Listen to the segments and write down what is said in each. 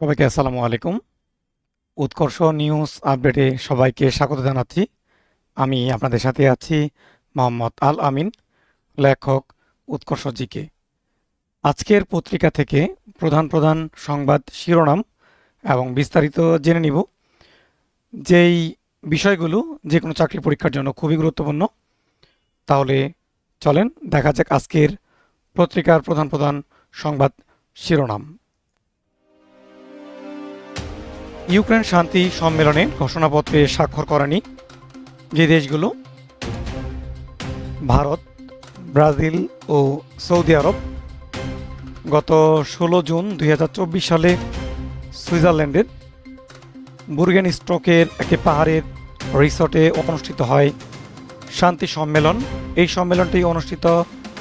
সবাইকে আসসালামু আলাইকুম। উৎকর্ষ নিউজ আপডেটে সবাইকে স্বাগত জানাচ্ছি। আমি আপনাদের সাথে আছি মোহাম্মদ আল আমিন, লেখক উৎকর্ষ জিকে। আজকের পত্রিকা থেকে প্রধান প্রধান সংবাদ শিরোনাম এবং বিস্তারিত জেনে নিব। যেই বিষয়গুলো যে কোনো চাকরি পরীক্ষার জন্য খুবই গুরুত্বপূর্ণ। তাহলে চলেন দেখা যাক আজকের পত্রিকার প্রধান প্রধান সংবাদ শিরোনাম। ইউক্রেন শান্তি সম্মেলনে ঘোষণাপত্রে স্বাক্ষর করেনি যে দেশগুলো: ভারত, ব্রাজিল ও সৌদি আরব। গত 16 জুন 2024 সালে সুইজারল্যান্ডের বুর্গেনস্টকের একটি পাহাড়ের রিসর্টে অনুষ্ঠিত হয় শান্তি সম্মেলন। এই সম্মেলনটি অনুষ্ঠিত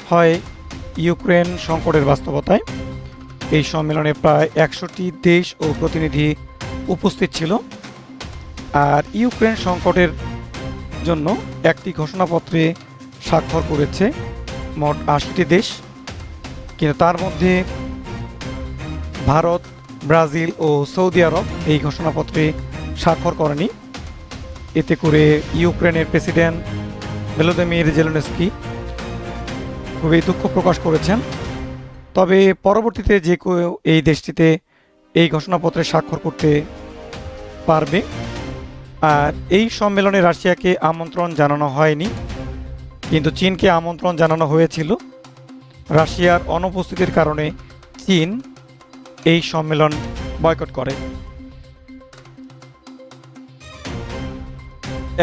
হয় ইউক্রেন সংকটের বাস্তবতায়। এই সম্মেলনে প্রায় 100টি দেশ ও প্রতিনিধি উপস্থিত ছিল। আর ইউক্রেন সংকটের জন্য একটি ঘোষণাপত্রে স্বাক্ষর করেছে মোট 80টি দেশ, কিন্তু তার মধ্যে ভারত, ব্রাজিল ও সৌদি আরব এই ঘোষণাপত্রে স্বাক্ষর করেনি। এতে করে ইউক্রেনের প্রেসিডেন্ট ভলোদিমির জেলেনস্কি খুবই দুঃখ প্রকাশ করেছেন। তবে পরবর্তীতে যে কেউ এই দেশটিতে এই ঘোষণাপত্রে স্বাক্ষর করতে পারবে। আর এই সম্মেলনে রাশিয়াকে আমন্ত্রণ জানানো হয়নি, কিন্তু চীনকে আমন্ত্রণ জানানো হয়েছিল। রাশিয়ার অনুপস্থিতির কারণে চীন এই সম্মেলন বয়কট করে।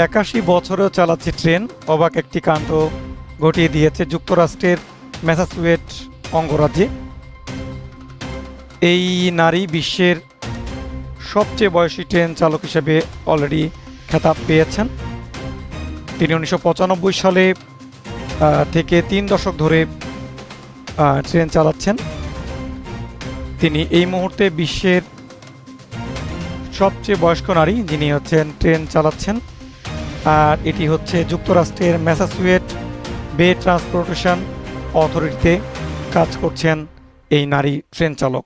81 বছরেও চালাচ্ছে ট্রেন, অবাক একটি কাণ্ড ঘটিয়ে দিয়েছে যুক্তরাষ্ট্রের ম্যাসাচুসেটস অঙ্গরাজ্যে। এই নারী বিশ্বের সবচেয়ে বয়সী ট্রেন চালক হিসেবে অলরেডি খেতাব পেয়েছেন। তিনি 1995 সালে থেকে 3 দশক ধরে ট্রেন চালাচ্ছেন। তিনি এই মুহূর্তে বিশ্বের সবচেয়ে বয়স্ক নারী যিনি ট্রেন চালাচ্ছেন। আর এটি হচ্ছে যুক্তরাষ্ট্রের ম্যাসাচুসেটস বে ট্রান্সপোর্টেশন অথরিটিতে কাজ করছেন এই নারী ট্রেন চালক।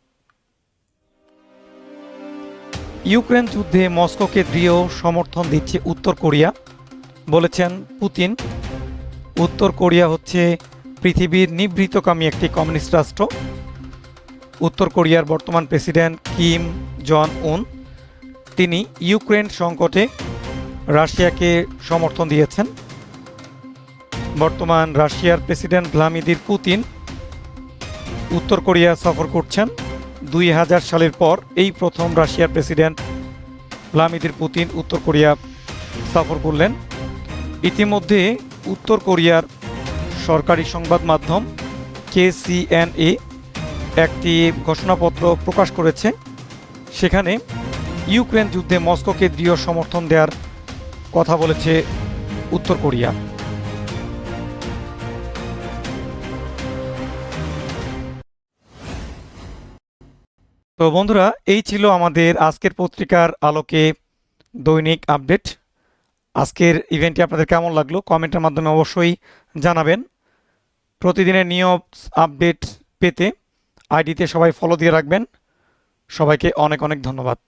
ইউক্রেন যুদ্ধে মস্কোকে দৃঢ় সমর্থন দিচ্ছে উত্তর কোরিয়া, বলেছেন পুতিন। উত্তর কোরিয়া হচ্ছে পৃথিবীর নিভৃতকামী একটি কমিউনিস্ট রাষ্ট্র। উত্তর কোরিয়ার বর্তমান প্রেসিডেন্ট কিম জন উন, তিনি ইউক্রেন সংকটে রাশিয়াকে সমর্থন দিয়েছেন। বর্তমান রাশিয়ার প্রেসিডেন্ট ভ্লাদিমির পুতিন উত্তর কোরিয়া সফর করছেন। 2000 সালের পর এই প্রথম রাশিয়ার প্রেসিডেন্ট ভ্লাদিমির পুতিন উত্তর কোরিয়া সফর করলেন। ইতিমধ্যে উত্তর কোরিয়ার সরকারি সংবাদ মাধ্যম KCNA একটি ঘোষণাপত্র প্রকাশ করেছে। সেখানে ইউক্রেন যুদ্ধে মস্কোকে দৃঢ় সমর্থন দেওয়ার কথা বলেছে উত্তর কোরিয়া। তো বন্ধুরা, এই ছিল আমাদের আজকের পত্রিকার আলোকে দৈনিক আপডেট। আজকের ইভেন্টটি আপনাদের কেমন লাগলো কমেন্টের মাধ্যমে অবশ্যই জানাবেন। প্রতিদিনের নিউজ আপডেট পেতে আইডিতে সবাই ফলো দিয়ে রাখবেন। সবাইকে অনেক অনেক ধন্যবাদ।